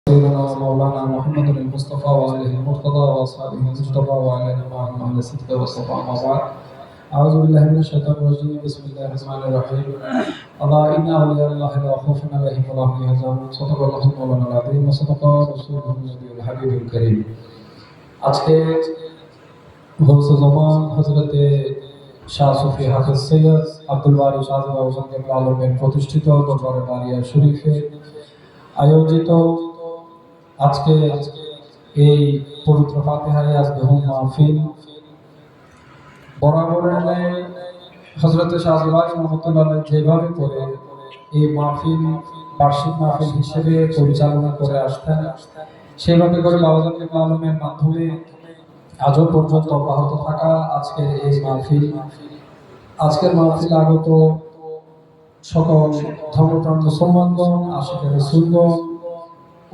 سيدنا ومولانا محمد المصطفى وآله المرتضى وأصحابه المجتبى وعلينا معهم أهل الصدق والصفاء أما بعد. أعوذ بالله من الشيطان الرجيم. بسم الله الرحمن الرحيم. ألا إن أولياء الله لا خوف عليهم ولا هم يحزنون. صدق الله مولانا العظيم وصدق رسوله النبي الحبيب الكريم. আজকে গৌসে জামান হযরতে শাহ সুফি হাফেজ সৈয়দ আব্দুল বারী শাহজালাল হোসেন আলমের প্রতিষ্ঠিত দরবারে বারিয়া শরীফে আয়োজিত আজকে এই পবিত্র ফাতিহায়ে আজদহুম মাহফিল বরাবরের ন্যায় হযরতে শাহজালাল রহমাতুল্লাহ যেভাবে করে এই মাহফিল বার্ষিক মাহফিল হিসেবে পরিচালনা করে আসতেন, সেভাবে করে বাবাজান আলমের মাধ্যমে আজও পর্যন্ত অব্যাহত থাকা আজকের এই মাহফিল। আজকের মাহফিল আগত সকল ধর্মপ্রাণ মুসলমানগণ, আশিকে রাসূলগণ,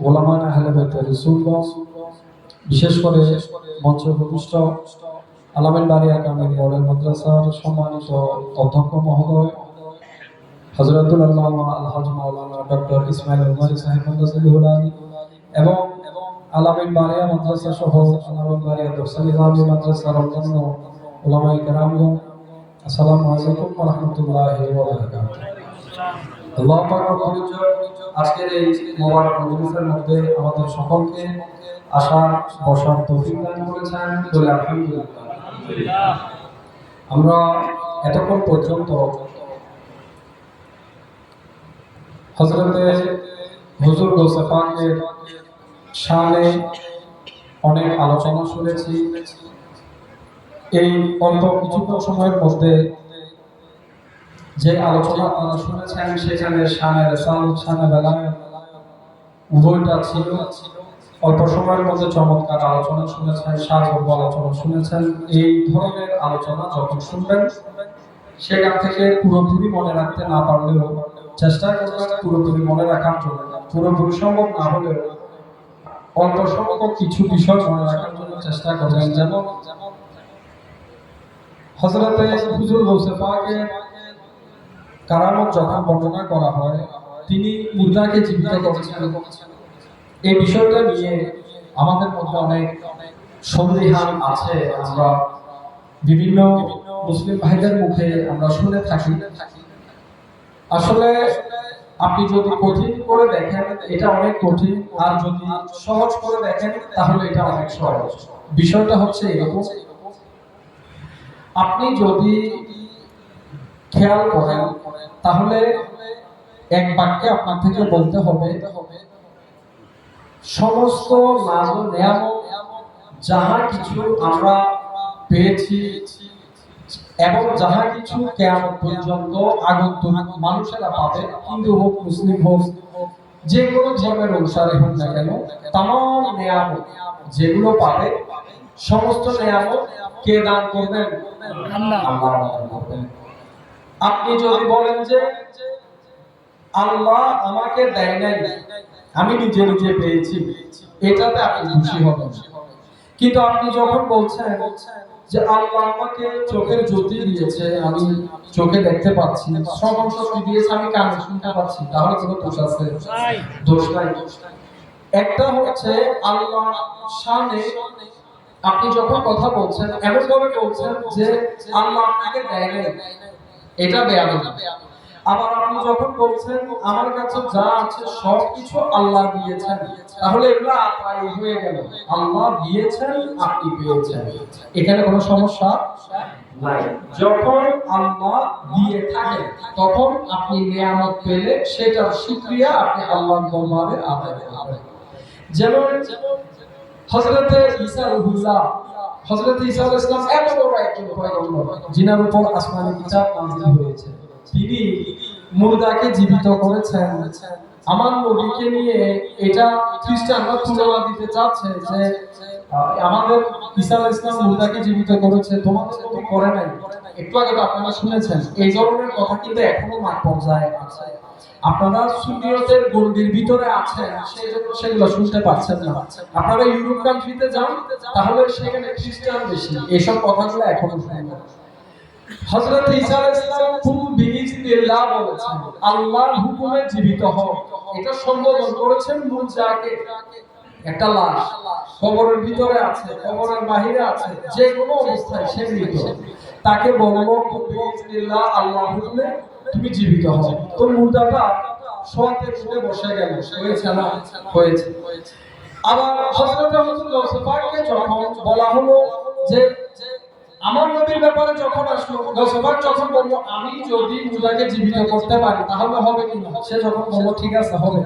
ওলামায়ে আহলে বাইত রাসূলগণ, বিশেষ করে মঞ্চ প্রবিষ্ট আলামিন বারিয়া কামিল মডেল মাদ্রাসার সম্মানিত অধ্যক্ষ মহোদয় হযরতুল আল্লামা আলহাজ মাওলানা ডক্টর ইসমাইল উমারি সাহেব আলী এবং আলামিন বারিয়া মাদ্রাসা সহ আলামিন বারিয়া দর্শনী জামি মাদ্রাসার অন্যান্য উলামায়ে কেরামগণ, আসসালামু আলাইকুম ওয়া রাহমাতুল্লাহি ওয়া বারাকাতুহু। আল্লাহ পাক রব্বুল আজকের এই মোবারক মজলিসের মধ্যে আমাদের সকলকে আসা বসার তৌফিক দান করেছেন বলে আলহামদুলিল্লাহ। আমরা এতক্ষণ পর্যন্ত হযরতে হুজুর গৌসে পাকের শানে অনেক আলোচনা শুনেছি। এই অল্প কিছুক্ষণ সময়ের মধ্যে যে আলোচনা আপনারা শুনেছেন সেখানে শানে রিসালাত, শানে বেলায়েত উভয়টা ছিল। অল্প সময়ের মধ্যে চমৎকার আলোচনা শুনেছেন, সারবদ্ধ আলোচনা শুনেছেন। এই ধরনের আলোচনা যখন শুনবেন সেখান থেকে পুরোপুরি মনে রাখতে না পারলেও চেষ্টা করবেন পুরোপুরি মনে রাখার জন্য। পুরোপুরি সম্ভব না হলেও অল্প সংখ্যক কিছু বিষয় মনে রাখার জন্য চেষ্টা করবেন। যেমন হযরতে হুজুর গৌসে পাকের কারামত যখন বর্ণনা করা হয়, তিনি মুর্দাকে জীবিত করেছেন। এই বিষয়টা নিয়ে আমাদের মধ্যে অনেক সন্দেহান আছে। আমরা বিভিন্ন মুসলিম ভাইদের মুখে আমরা শুনে থাকি। আসলে আপনি যদি কঠিন করে দেখেন এটা অনেক কঠিন, আর যদি সহজ করে দেখেন তাহলে এটা অনেক সহজ। বিষয়টা হচ্ছে এরকম, আপনি যদি খেয়াল করেন তাহলে এক বাক্যে আপনার থেকে বলতে হবে সমস্ত নাজ ও নেয়ামত যাহা কিছু আমরা পেয়েছি এবং যাহা কিছু কিয়ামত পর্যন্ত আগন্তুক মানুষেরা পাবে, হিন্দু হোক মুসলিম হোক যে কোনো ধর্মের অনুসারে হোক না কেন, तमाम নেয়ামত যেগুলো পাবে সমস্ত নেয়ামত কে দান করবেন? আল্লাহ দান করবেন। আপনি যদি বলেন যে আল্লাহ আমাকে দেয় নাই, আমি নিজে নিজে পেয়েছি, এটাতে আপনি খুশি হবেন। কিন্তু আপনি যখন বলছেন যে আল্লাহ আমাকে চোখের জ্যোতি দিয়েছে, আমি চোখে দেখতে পাচ্ছি, শ্রবণ শক্তি দিয়েছে, আমি কানে শুনতে পাচ্ছি, তাহলে কোনো দোষ আছে? দোষ নাই। একটা হচ্ছে আল্লাহ শানে আপনি যখন কথা বলছেন এমন ভাবে বলছেন যে আল্লাহ আপনাকে দেয় নাই, এটা বেয়াদবি। আবার আপনি যখন বলছেন আমার কাছে যা আছে সব কিছু আল্লাহ দিয়েছেন, তাহলে এগুলো আপাই হয়ে গেল। আল্লাহ দিয়েছেন, আপনি পেয়েছেন, এখানে কোনো সমস্যা নাই। যখন আল্লাহ দিয়ে থাকেন তখন আপনি নিয়ামত পেলে সেটার শুকরিয়া আপনি আল্লাহর দরবারে আদায় করবেন। যেমন হযরতে ঈসা রূহুল্লাহ, হযরতে ঈসা আলাইহিস সালাম এত বড় একজন পয়গম্বর যিনার উপর আসমানি কিতাব নাযিল হয়েছে, তিনি মুর্দাকে জীবিত করেছেন। আমার নবীকে নিয়ে এটা খ্রিস্টানরা তুলনা দিতে চাচ্ছে যে আমাদের ঈসা আলাইহিস সালাম মুর্দাকে জীবিত করেছে, তোমাদের নবী করে নাই। একটু আগে তো আপনারা শুনেছেন। এই ধরনের কথা কিন্তু এখনো মাঠ পর্যায়ে আছে। আপনারা সুন্নিয়তের গণ্ডির ভিতরে আছেন, সেজন্য সেগুলো শুনতে পাচ্ছেন না। আপনারা ইউরোপ কান্ট্রিতে যান, তাহলে সেখানে খ্রিস্টান বেশি, এইসব কথাগুলো এখনো শুনবেন। হযরত ঈসা আলাইহিস সালাম কুল বিইজনিল্লাহ বলেছেন, আল্লাহর হুকুমে জীবিত হও। এটা সম্বোধন করেছেন মুজাকে, একটা লাশ কবরের ভিতরে আছে, কবরের বাহিরে আছে, যে কোনো অবস্থায় সে মৃত, তাকে বলবো কুল বিইজনিল্লাহ, আল্লাহর হুকুমে তুমি জীবিত হও। তো মুর্দাটা শোয়াতে শুয়ে বসে গেল, হয়েছে না? হয়েছে। আবার হযরত রাসূলুল্লাহ পাককে যখন বলা হলো যে আমার নবীর ব্যাপারে যখন আসলো, রাসূল যখন বলল আমি যদি মুর্দাকে জীবিত করতে পারি তাহলে হবে কি না, সে যখন বলল ঠিক আছে হবে,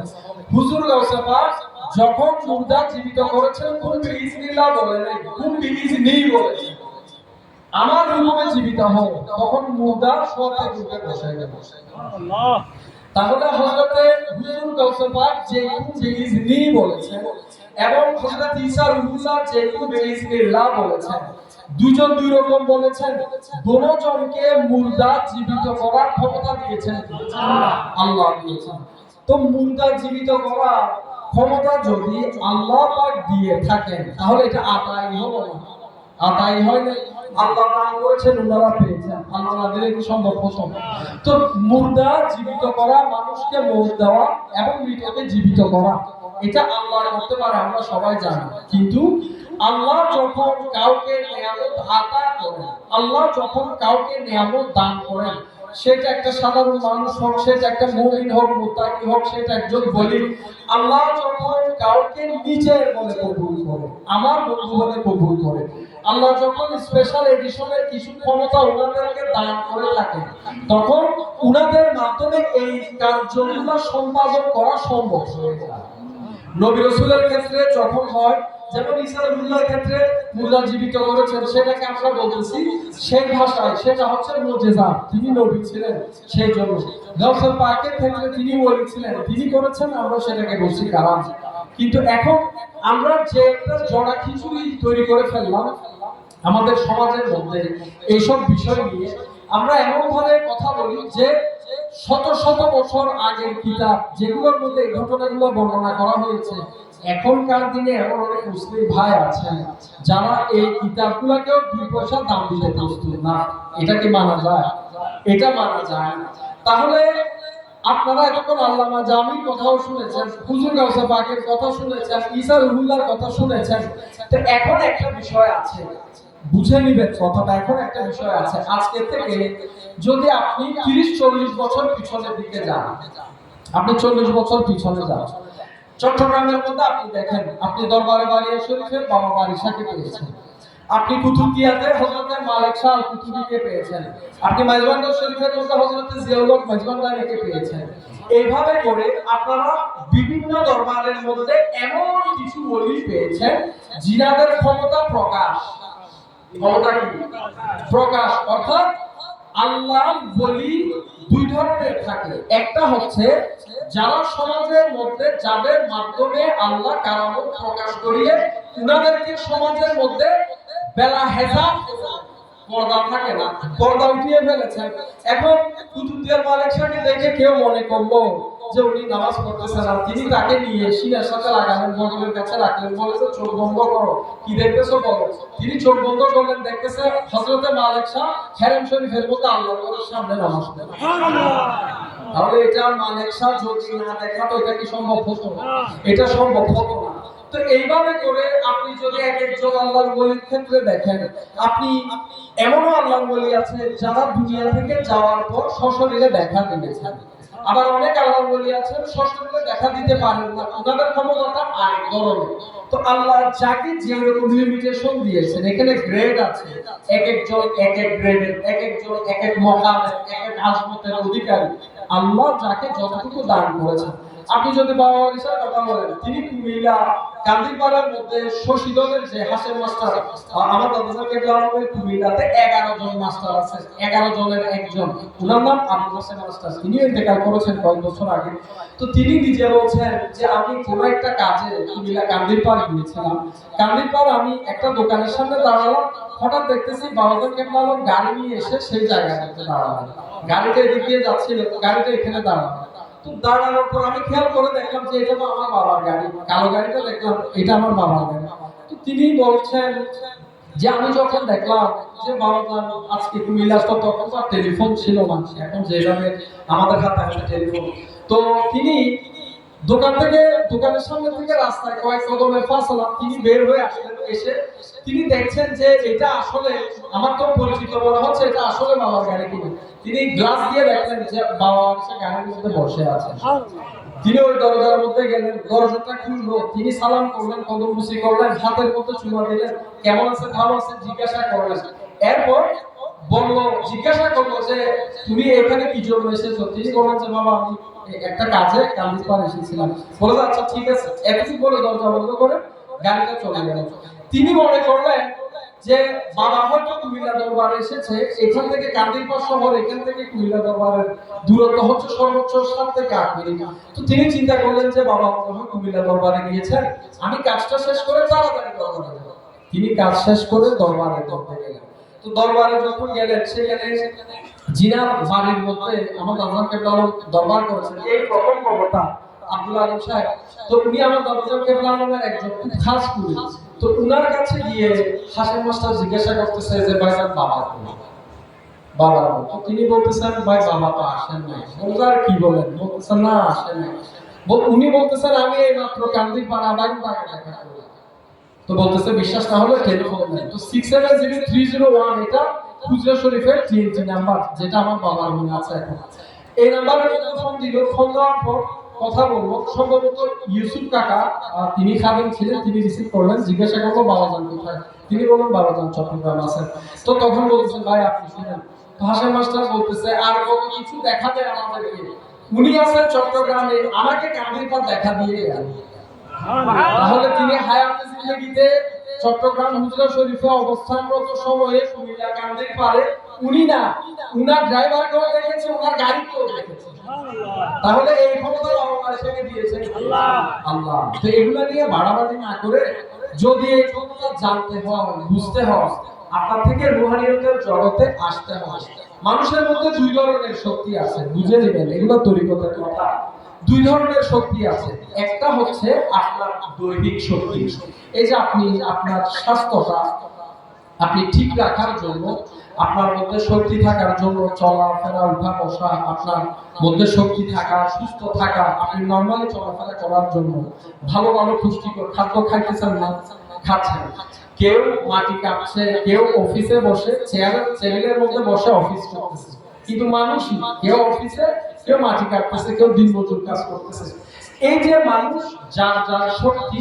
হুজুর রাসূল পাক যখন মুর্দা জীবিত করেছেন কুল বিইজনিল্লাহ বলে নাই, কুল বিইজনি বলেছে, আমার হুকুমে জীবিত হও, তখন মুর্দা শোয়াতে শুয়ে বসে গেল। সুবহানাল্লাহ। তাহলে হযরতে হুজুর গাউসে পাক যে কুল বিইজনি বলেছেন এবং হযরত ঈসা রুহুল্লাহ যে কুল বিইজনিল্লাহ বলেছেন, দুজন দুই রকম বলেছেন। দোনোজনকে মুর্দা জীবিত করার ক্ষমতা দিয়েছেন আল্লাহ দিয়েছেন। তো মুর্দা জীবিত করার ক্ষমতা যদি আল্লাহ পাক দিয়ে থাকেন তাহলে এটা আতাই হলো না, আতাই হয় না। আল্লাহ দান করেছেন, ওনারা পেয়েছেন, আল্লাহ না দিলে কি সম্ভব হতো? তো মুর্দা জীবিত করা, মানুষকে মৌত দেওয়া এবং মৃতকে জীবিত করা, এটা আল্লাহ করতে পারে, আমরা সবাই জানি। কিন্তু আল্লাহ যখন কাউকে নিয়ামত আতা করেন, আল্লাহ যখন কাউকে নিয়ামত দান করেন, সেটা একটা সাধারণ মানুষ হোক, সেটা একটা মুমিন হোক, মুত্তাকি হোক, সেটা একজন ওলি, আল্লাহ যখন কাউকে নিজের বলে কবুল করে, আমার বন্ধু বলে কবুল করে, আল্লাহ যখন স্পেশাল এডিশনের কিছু ক্ষমতা ওনাদেরকে দান করে থাকে, তখন ওনাদের মাধ্যমে এই কার্যগুলো সম্পাদন করা সম্ভব হয়ে যায়। নবী রাসূলের ক্ষেত্রে যখন হয়, যেমন ঈসা আলাইহিসসালামের ক্ষেত্রে মুর্দা জীবিত করেছেন, সেটাকে আমরা বলতেছি সেই ভাষায় সেটা হচ্ছে মুজিজা, তিনি নবী ছিলেন সেই জন্য। গাউসুল পাকের ক্ষেত্রে তিনি ওলি ছিলেন, তিনি করেছেন, আমরা সেটাকে বলছি কারাম। কিন্তু এখন আমরা যে একটা জড়া খিচুড়ি তৈরি করে ফেললাম আমাদের সমাজের মধ্যে এইসব বিষয় নিয়ে, আমরা এমন ভাবে কথা বলি যে শত শত বছর আগের কিতাব যেগুলোর মধ্যে এই ঘটনাগুলো বর্ণনা করা হয়েছে, এখনকার দিনে এমন অনেক মুসলিম ভাই আছেন যারা এই কিতাবগুলোকেও 2 পয়সা দাম দিতে প্রস্তুত না। এটা কি মানা যায়? এটা মানা যায় না। তাহলে আপনারা এতক্ষণ আল্লামা জামির কথাও শুনেছেন, হুজুর গাউসে পাকের কথা শুনেছেন, ঈসা রুহুল্লাহর কথা শুনেছেন। তো এখন একটা বিষয় আছে, বুঝে নিবেন কথাটা। এখন একটা বিষয় আছে, আজকে থেকে যদি আপনি 30-40 বছর পিছনের দিকে যান, আপনি 40 বছর পিছনে যান, চট্টগ্রামের মধ্যে আপনি দেখেন, আপনি দরবারে বাড়িয়া শরীফের বাবা বারিশাকে পেয়েছেন, আপনি কুতুবদিয়াতে হযরতে মালিক শাহ আল কুতুবীকে পেয়েছেন, আপনি মাইজবান্ডার শরীফের মধ্যে হযরতে জিয়াউল হক মাইজবান্ডারিকে পেয়েছেন। এইভাবে করে আপনারা বিভিন্ন দরবারের মধ্যে এমন কিছু ওলি পেয়েছেন যিনাদের ক্ষমতা প্রকাশ, ক্ষমতা কি প্রকাশ, অর্থাৎ আল্লাহ ওলি 2 ধরনের থাকে। একটা হচ্ছে যারা সমাজের মধ্যে, যাদের মাধ্যমে আল্লাহ কারামত প্রকাশ করিয়ে উনাদেরকে সমাজের মধ্যে বেলা হেজাব পর্দা থাকে না, পর্দা উঠিয়ে ফেলেছেন। এখন কুতুবদিয়ার মালিক শাহকে দেখে কেউ মনে করলো যে উনি নামাজ পড়তেছেন, আর তিনি তাকে নিয়ে সিনার সাথে লাগালেন, বগলের কাছে রাখলেন, বলেছে চোখ বন্ধ করো, কি দেখতেছো বলো। তিনি চোখ বন্ধ করলেন, দেখতেছে হযরতে মালিক শাহ হেরেম শরীফের মধ্যে আল্লাহর ঘরের সামনে নামাজ পড়ে। সুবহানাল্লাহ। তাহলে এটা মালিক শাহ যদি না দেখাতো এটা কি সম্ভব হতো? এটা সম্ভব হতো না। তো এইভাবে করে আপনি যদি এক একজন আল্লাহর ওলির ক্ষেত্রে দেখেন, আপনি এমনও আল্লাহর ওলি আছে যারা দুনিয়া থেকে যাওয়ার পর সশরীরে দেখা দিয়েছেন, আবার অনেক আল্লাহর ওলি আছেন সশরীরে দেখা দিতে পারেন না, ওনাদের ক্ষমতাটা আরেক ধরনের। তো আল্লাহ যাকে যে রকম লিমিটেশন দিয়েছেন, এখানে গ্রেড আছে, এক একজন এক এক গ্রেডের, এক একজন এক এক মকামের, এক এক আজমতের অধিকারী। আল্লাহ যাকে যতটুকু দান করেছেন, আপনি যদি বাবা বারিশার কথা বলেন, তিনি কুমিল্লা কান্দিপাড়ার মধ্যে শশীদলের যে হাসেম মাস্টার, আমার দাদা কেবলামের কুমিল্লাতে 11 জন মাস্টার আছে, 11 জনের একজন, ওনার নাম আবুল হোসেন মাস্টার, তিনি ইন্তেকাল করেছেন কয়েক বছর আগে। তো তিনি নিজে বলছেন যে আমি কোনো একটা কাজে কুমিল্লা কান্দিপাড় গিয়েছিলাম, কান্দিপাড় আমি একটা দোকানের সামনে দাঁড়ালাম, হঠাৎ দেখতেছি বাবাজান কেবলাম গাড়ি নিয়ে এসে সেই জায়গাটাতে দাঁড়ালাম, গাড়িটা এদিকে যাচ্ছিল, গাড়িটা এখানে দাঁড়ালো। তো দাঁড়ানোর পর আমি খেয়াল করে দেখলাম যে এটা তো আমার বাবার গাড়ি, কালো গাড়িটা দেখলাম এটা আমার বাবার গাড়ি। তো তিনি বলছেন যে আমি যখন দেখলাম যে বাবাজান আজকে কুমিল্লা আসতো, তখন তো আর টেলিফোন ছিল না, এখন যেভাবে আমাদের হাতে হাতে টেলিফোন। তো তিনি দোকানের সামনে থেকে রাস্তায় কয়েক কদমের ফাসলা তিনি বের হয়ে আসলেন। এসে তিনি দেখছেন যে এটা আসলে আমার তো পরিচিত মনে হচ্ছে, এটা আসলে বাবার গাড়ি কিনা। তিনি গ্লাস দিয়ে দেখলেন যে বাবা সে গাড়ির মধ্যে বসে আছেন। তিনি ওই দরজার মধ্যে গেলেন, দরজাটা খুললো, তিনি সালাম করলেন, কদমবুসি করলেন, হাতের মধ্যে চুমা দিলেন, কেমন আছে ভালো আছে জিজ্ঞাসা করলেন। এরপর জিজ্ঞাসা করলো যে তুমি এখানে কি জন্য এসেছো? তিনি বললেন যে বাবা আমি একটা কাজে কান্দিপাড় এসেছিলাম। বলে আচ্ছা ঠিক আছে, এতটুকু বলে দরজা বন্ধ করে গাড়িটা চলে গেল। তিনি মনে করলেন যে বাবা হয়তো কুমিল্লা দরবারে এসেছে, এখান থেকে কান্দিরপাড় শহর, এখান থেকে কুমিল্লা দরবারের দূরত্ব হচ্ছে সর্বোচ্চ 7 থেকে 8 মিনিট। তো তিনি চিন্তা করলেন যে বাবা মনে কুমিল্লা দরবারে গিয়েছেন, আমি কাজটা শেষ করে তাড়াতাড়ি দরবারে যাব। তিনি কাজ শেষ করে দরবারে গেলেন। তো দরবারে যখন গেলেন, সেখানে জিনার বাড়ির মধ্যে আমার দাদার কেবলা দরবার করেছেন এই প্রথম খবরটা আব্দুল আলম সাহেব। তো উনি আমার দাদার কেবলা নামের একজন খুব খাস পুরী। তো উনার কাছে গিয়ে হাসিম মাস্টার জিজ্ঞাসা করতেছে যে ভাইজান বাবা বাবা, তো তিনি বলতেছেন ভাই বাবা তো আসেন নাই। বলতে কি বলেন? বলতেছেন না আসেন নাই। উনি বলতেছেন আমি এই মাত্র কান্দিপাড়া আধা ঘন্টা আগে দেখা করলাম। তো বলতেছে বিশ্বাস না হলে টেলিফোন দেন। তো 6700301 এটা খুচরা শরীফের টিএনটি নাম্বার, যেটা আমার বাবার মনে আছে এখন। এই নাম্বারের মধ্যে ফোন দিল। ফোন দেওয়ার পর কথা বলবো, সম্ভবত ইউসুফ কাকা তিনি খাবেন ছিলেন, তিনি রিসিভ করলেন। জিজ্ঞাসা করবো বাবাজান কোথায়? তিনি বললেন বাবাজান চট্টগ্রাম আছেন। তো তখন বলতেছেন ভাই আপনি শুনেন। ভাষা মাস্টার বলতেছে আর কত কিছু দেখা যায় আমাদেরকে, উনি আছেন চট্টগ্রামে, আমাকে কান্দিরপাড় দেখা দিয়ে গেলেন। তাহলে তিনি হায়াতে জিন্দেগিতে চট্টগ্রাম হুজরা শরীফে অবস্থানরত সময়ে কুমিল্লা কান্দিরপাড়ে উনি না, উনার ড্রাইভারকেও দেখেছে, উনার গাড়িকেও দেখেছে। তাহলে এই ক্ষমতা আল্লাহ এসে দিয়েছে আল্লাহ। তো এগুলো নিয়ে বাড়াবাড়ি না করে যদি এই ক্ষমতা জানতে হয়, বুঝতে হয়, আপনার থেকে রুহানিয়তের জগতে আসতে হয়। মানুষের মধ্যে 2 ধরনের শক্তি আছে, বুঝে নেবেন, এগুলো তরিকতের কথা। 2 ধরনের শক্তি আছে। একটা হচ্ছে আপনার দৈহিক শক্তি, এই যে আপনি আপনার স্বাস্থ্যটা আপনি ঠিক রাখার জন্য, আপনার মধ্যে শক্তি থাকার জন্য, চলাফেরা উঠা বসা, আপনার মধ্যে শক্তি থাকা, সুস্থ থাকা, আপনি নরমালি চলাফেরা করার জন্য ভালো ভালো পুষ্টিকর খাদ্য খাইতেছেন না, খাচ্ছেন। কেউ মাটি কাটছে, কেউ অফিসে বসে চেয়ারের মধ্যে বসে অফিস করতেছে, কিন্তু মানুষই কেউ অফিসে, কেউ মাটি কাটতেছে, কেউ দিনমজুর কাজ করতেছে। এই যে মানুষ যার যার শক্তি,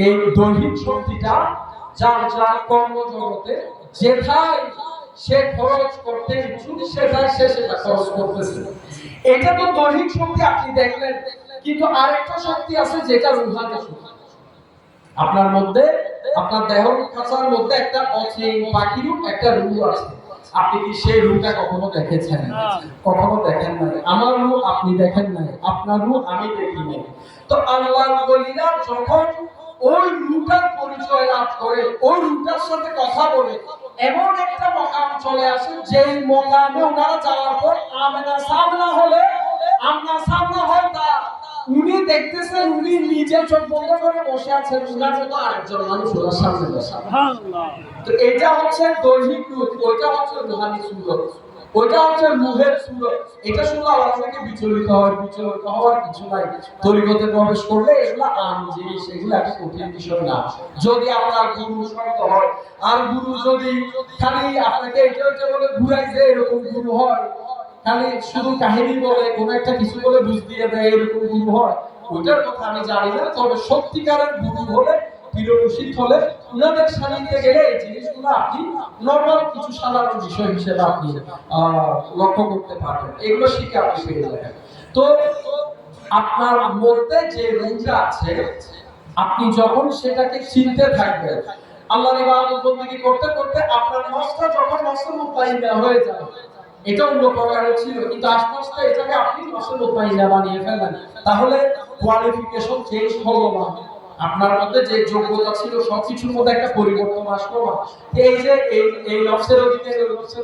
এই দৈহিক শক্তিটা যার যার কর্মজগতে যেথায় সে খরচ করতে ইচ্ছুক, সেটাই সে সেটা খরচ করতেছে। এটা তো দৈহিক শক্তি আপনি দেখলেন, কিন্তু আরেকটা শক্তি আছে যেটা রুহানি শক্তি। আপনার মধ্যে, আপনার দেহ কাছার মধ্যে একটা অচিন পাখিরও একটা রূহ আছে। আপনি কি সেই রূহটা কখনো দেখেছেন? কখনো দেখেন নাই। আমার রূহ আপনি দেখেন নাই, আপনার রূহ আমি দেখি নাই। তো আল্লাহর ওলিরা যখন ওই রূহটার পরিচয় লাভ করে, ওই রূহটার সাথে কথা বলে, এমন একটা মকাম চলে আসে যেই মকামে ওনারা যাওয়ার পর আমনা সামনা হলে, আমনা সামনা হয় তা উনি দেখতেছেন, উনি নিজে চোখ বন্ধ করে বসে আছেন, উনার মতো আরেকজন মানুষ ওনার সামনে বসে। তো এটা হচ্ছে দৈহিক রূপ, ওইটা হচ্ছে রুহানি সুরত, ওইটা হচ্ছে রূহের সুরত। এটা শুনলে আল্লাহ থেকে বিচলিত হওয়ার কিছু নাই। তরিকতে প্রবেশ করলে এগুলো আম জিনিস, এগুলো একটা কঠিন বিষয় না। যদি আপনার গুরু শক্ত হয়, আর গুরু যদি খালি আপনাকে এটা ওইটা বলে ঘুরাই যে এরকম গুরু হয়, খালি শুধু কাহিনী বলে, কোন একটা কিছু বলে বুঝ দিয়ে দেয়, এরকম গুরু হয়, ওইটার কথা আমি জানি না। তবে সত্যিকারের গুরু হলে, পীরমুর্শিদ হলে, উনাদের সান্নিধ্যে গেলে এই জিনিসগুলো আপনি নরমাল কিছু সাধারণ বিষয় হিসেবে আপনি লক্ষ্য করতে পারবেন, এগুলো শিখে আপনি পেয়ে যাবেন। তো আপনার মধ্যে যে রূহটা আছে, আপনি যখন সেটাকে চিনতে থাকবেন, আল্লাহর ইবাদত বন্দেগী করতে করতে আপনার নফসটা যখন নফসে মুতমাইন্না হয়ে যাবে, এটা অন্য প্রকারের ছিল, কিন্তু আস্তে আস্তে এটাকে আপনি নফসে মুতমাইন্না বানিয়ে ফেলেন, তাহলে কোয়ালিফিকেশন চেঞ্জ হলো না। আপনার মধ্যে যে যোগ্যতা ছিল সবকিছুর মধ্যে একটা পরিবর্তন আসলো না। এই যে এই নফসের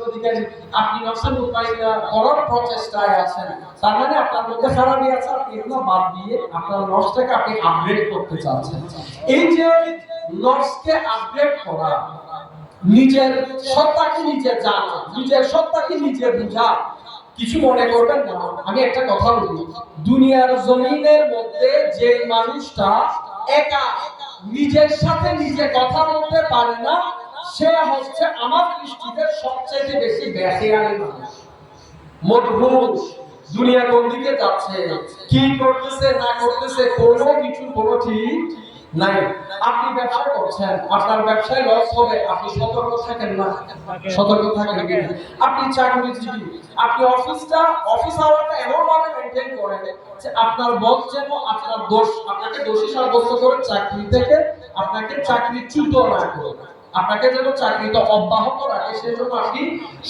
অধিকারী আপনি নফসে মুতমাইন্না করার প্রচেষ্টায় আছেন, তার মানে আপনার মধ্যে খারাপই আছে, আপনি এগুলো বাদ দিয়ে আপনার নফসটাকে আপনি আপগ্রেড করতে চাচ্ছেন। এই যে নফসকে আপগ্রেড করা, নিজের সত্তাকে নিজে জানা, নিজের সত্তাকে নিজে বুঝা। কিছু মনে করবেন না, আমি একটা কথা বলি, দুনিয়ার জমিনের মধ্যে যে মানুষটা একা নিজের সাথে নিজে কথা বলতে পারে না, সে হচ্ছে আমার দৃষ্টিতে সবচেয়ে বেশি বেখেয়ালি মানুষ, মদহুশ। দুনিয়া কোন দিকে যাচ্ছে, কি করতেছে না করতেছে, কোনো কিছু কোনো ঠিক নাই। আপনি ব্যবসা করছেন, আপনার ব্যবসায় লস হবে, আপনি সতর্ক থাকেন না? সতর্ক থাকেন কিনা? আপনি চাকরিজীবী, আপনি অফিস আওয়ারটা এমন ভাবে মেইনটেইন করেন যে আপনার বস যেন আপনার আপনাকে দোষী সাব্যস্ত করে চাকরি থেকে আপনাকে চাকরিচ্যুত না করে, আপনাকে যেন চাকরিটা অব্যাহত রাখে, সেজন্য আপনি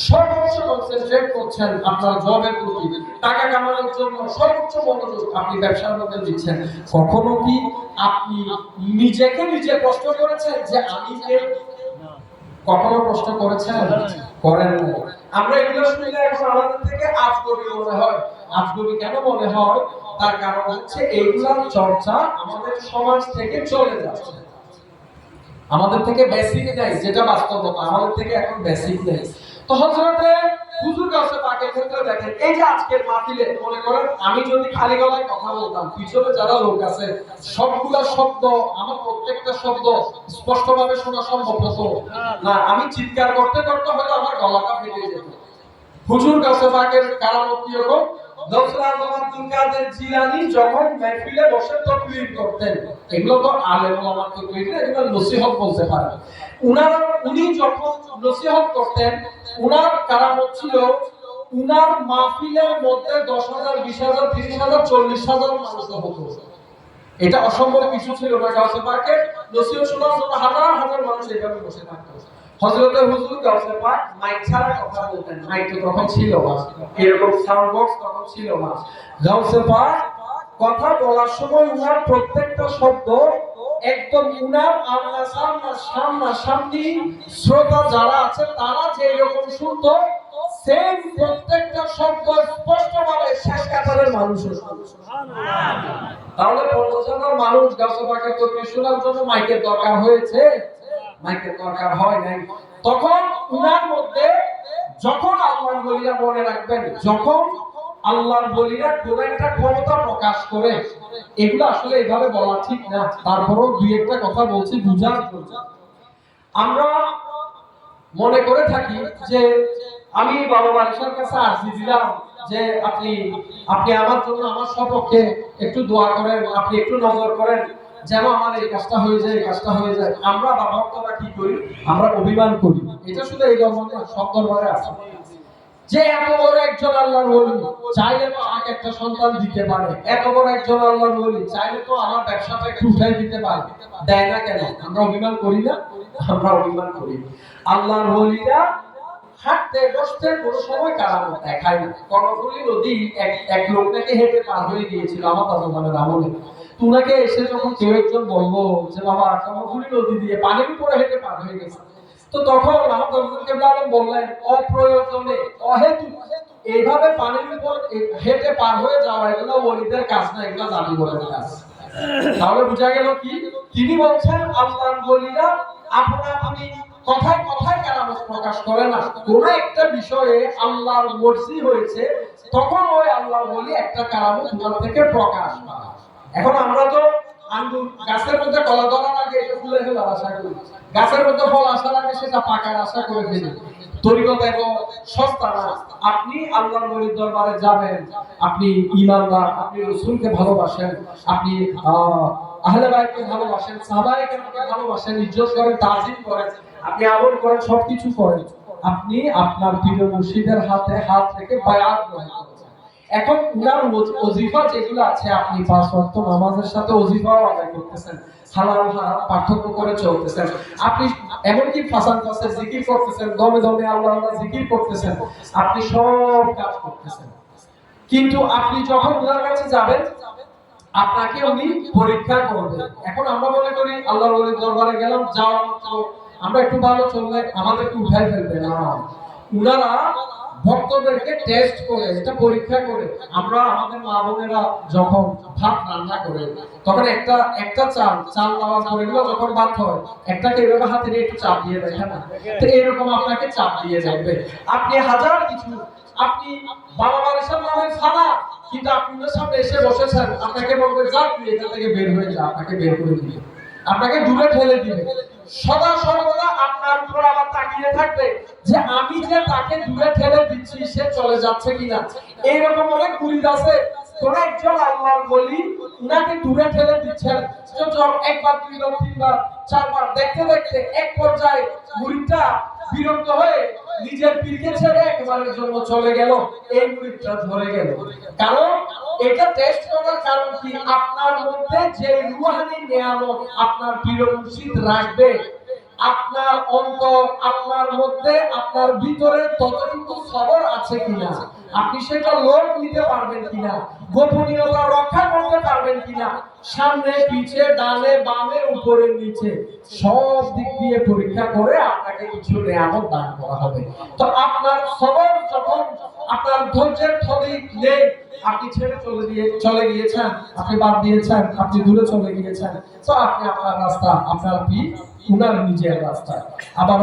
সর্বোচ্চ কনসেন্ট্রেট করছেন আপনার জবের প্রতি, টাকা কামানোর জন্য সর্বোচ্চ মনোযোগ আপনি ব্যবসার মধ্যে দিচ্ছেন। কখনো কি আপনি নিজেকে নিজে প্রশ্ন করেছেন যে আমি কে? কখনো প্রশ্ন করেছেন? করেন না। আমরা এগুলো শুনলে এখন আমাদের থেকে আজগবি মনে হয়। আজগবি কেন মনে হয়? তার কারণ হচ্ছে এইগুলোর চর্চা আমাদের সমাজ থেকে চলে যাচ্ছে, আমাদের থেকে বেসিক নেই, যেটা বাস্তবতা, আমাদের থেকে এখন বেসিক নেই। তো হযরতে হুজুর গাউসে পাকের ক্ষেত্রে দেখেন, এই যে আজকের মাহফিলে মনে করেন আমি যদি খালি গলায় কথা বলতাম, পিছনে যারা লোক আছে সবগুলা শব্দ, আমার প্রত্যেকটা শব্দ স্পষ্টভাবে শোনা সম্ভব হতো না। আমি চিৎকার করতে করতে হয়তো আমার গলাটা ফেটে যেত। হুজুর গাউসে পাকের কারামত কি রকম? গাউসুল আজম আব্দুল কাদের জিলানী যখন মাহফিলে বসে তাকরীর করতেন, এগুলো তো আলেম ওলামার তাকরীর, এগুলো নসিহত বলতে পারেন। উনি যখন নসিহত করতেন, উনার কারামত ছিল উনার মাহফিলের মধ্যে 10,000 20,000 30,000 40,000 মানুষ হতো। এটা অসম্ভব কিছু ছিল না। গাউসে পাকের নসিহত শোনার জন্য হাজার হাজার মানুষ এভাবে বসে থাকতো। হযরতে হুজুর গাউসে পাক মাইক ছাড়া কথা বলতেন, মাইক তো তখন ছিল না, এরকম সাউন্ড বক্স তখন ছিল না। গাউসে পাক কথা বলার সময় উনার প্রত্যেকটা শব্দ একদম উনার সামনাসামনি শ্রোতা যারা আছে তারা যে এরকম শুনতো, সেম প্রত্যেকটা শব্দ স্পষ্টভাবে শেষ কাতারের মানুষ শুনতো। সুবহানাল্লাহ। তাহলে 50,000 মানুষ গাউসে পাকের তাকরীর শোনার জন্য মাইকের দরকার হয়েছে? মাইকের দরকার হয় নাই। তখন উনার মধ্যে, যখন আল্লাহর ওলিরা মনে রাখবেন, যখন আল্লাহর ওলিরা কোন একটা ক্ষমতা প্রকাশ করে, এগুলো আসলে এইভাবে বলা ঠিক না, তারপরেও দুই একটা কথা বলছি বুঝার জন্য। আমরা মনে করে থাকি যে আমি বাবা বাদশার কাছে আরজি দিলাম যে আপনি আমার জন্য, আমার সপক্ষে একটু দোয়া করেন, আপনি একটু নজর করেন যেন আমার এই কাজটা হয়ে যায়, এই কাজটা হয়ে যায়। আমরা বাবা ভক্তরা কি করি? আমরা অভিমান করি। এটা শুধু এই ধর্মে সব দরবারে আছে যে এত বড় একজন আল্লাহর ওলি চাইলে তো আমাকে একটা সন্তান দিতে পারে, এত বড় একজন আল্লাহর ওলি চাইলে তো আমার ব্যবসাটা একটু উঠাই দিতে পারে, দেয় না কেন? আমরা অভিমান করি না? আমরা অভিমান করি। আল্লাহর ওলিরা হাঁটতে বসতে কোনো সময় কারামত দেখায় না। কর্ণফুলী নদী এক লোক নাকি হেঁটে পার হয়ে গিয়েছিল আমার দাদুমানের আমলে। তুনাকে এসে যখন কেউ একজন বলবো যে বাবা কর্ণফুলী নদী দিয়ে পানির উপরে হেঁটে পার হয়ে গেছে, তো তখন আমার দাদুকে বললেন অপ্রয়োজনে অহেতু এইভাবে পানির উপর হেঁটে পার হয়ে যাওয়া এগুলো ওলিদের কাজ না, এগুলো জালিমের কাজ। তাহলে বোঝা গেল কি? তিনি বলছেন আল্লাহর ওলিরা আপনি কথায় কথায় কারামত প্রকাশ করে না, কোন একটা বিষয়ে আল্লাহর মর্জি হয়েছে তখন ওই আল্লাহর ওলি একটা কারামত ওনার থেকে প্রকাশ পায়। এখন আমরা তো আঙ্গুর গাছের মধ্যে কলা ধরার আগে এটা ফুলে ফেলার আশা করি, গাছের মধ্যে ফল আসার আগে সেটা পাকার আশা করে ফেলি। তরিকত এত সস্তা না। আপনি আল্লাহর ওলির দরবারে যাবেন, আপনি ঈমানদার, আপনি রাসূলকে ভালোবাসেন, আপনি আহলে বাইতকে ভালোবাসেন, সাহাবায়ে কেরামকে ভালোবাসেন, ইজ্জত করেন, তাজিম করেন, আপনি আমল করেন, সবকিছু করেন, আপনি আপনার প্রিয় মুর্শিদের হাতে হাত রেখে বায়াত গ্রহণ করেছেন। এখন উনার ওজিফা যেগুলো আছে, আপনি 5 ওয়াক্ত নামাজের সাথে ওজিফাও আদায় করতেছেন, হালাল হারাম পার্থক্য করে চলতেছেন, আপনি এমনকি ফাসান ফাসে জিকির করতেছেন, দমে দমে আল্লাহ আল্লাহ জিকির করতেছেন, আপনি সব কাজ করতেছেন। কিন্তু আপনি যখন উনার কাছে যাবেন আপনাকে উনি পরীক্ষা করবেন। এখন আমরা মনে করি আল্লাহর ওলির দরবারে গেলাম, যাওয়া মাত্র আমরা একটু ভালো চললে আমাদেরকে উঠাই ফেলবে না। উনারা ভক্তদেরকে টেস্ট করে, এটা পরীক্ষা করে। আমরা আমাদের মা বোনেরা যখন ভাত রান্না করে তখন একটা চাল দেওয়ার পরে এগুলো যখন ভাত হয় একটাকে এভাবে হাতে নিয়ে একটু চাপ দিয়ে দেখে না, তো এরকম আপনাকে চাপ দিয়ে যাবে। আপনি হাজার কিছু, আপনি বাবা বারিশার নামে ফানা, কিন্তু আপনার সামনে এসে বসেছেন, আপনাকে বলবে যা তুই এখান থেকে বের হয়ে যা, আপনাকে বের করে দিবে, আপনাকে দূরে ঠেলে দিবে। সদা সর্বদা আপনার উপর আবার তাকিয়ে থাকবে যে আমি যে তাকে দূরে ঠেলে দিচ্ছি সে চলে যাচ্ছে কিনা। এইরকম অনেক মুরিদ আছে, কোন একজন আল্লাহর ওলি উনাকে দূরে ঠেলে দিচ্ছেন, একবার দুইবার তিনবার চারবার দেখতে দেখতে এক পর্যায়ে মুরিদটা বিরক্ত হয়ে নিজের পীরকে ছেড়ে একবারের জন্য চলে গেল, এই মুরিদটা ধরে গেল। কারণ এটা টেস্ট করার কারণ কি, আপনার মধ্যে যে রূহানি নিয়ামত আপনার পীর মুর্শিদ রাখবে, আপনার অন্তর, আপনার মধ্যে, আপনার ভিতরে ততটুকু খবর আছে কিনা, আপনি সেটা লোক নিতে পারবেন কিনা, গোপনীয়তা রক্ষা করতে পারবেন কিনা, সামনে পিছে ডানে বামে উপরে নিচে সব দিক দিয়ে পরীক্ষা করে আপনাকে কিছু নিয়ামত দান করা হবে। তো আপনার খবর যখন আপনার ধৈর্যের থলি নেই, আপনি ছেড়ে চলে গিয়েছেন, আপনি বাদ দিয়েছেন, আপনি দূরে চলে গিয়েছেন, তো আপনি আপনার রাস্তা, আপনার পীর উনার নিজের রাস্তা। আবার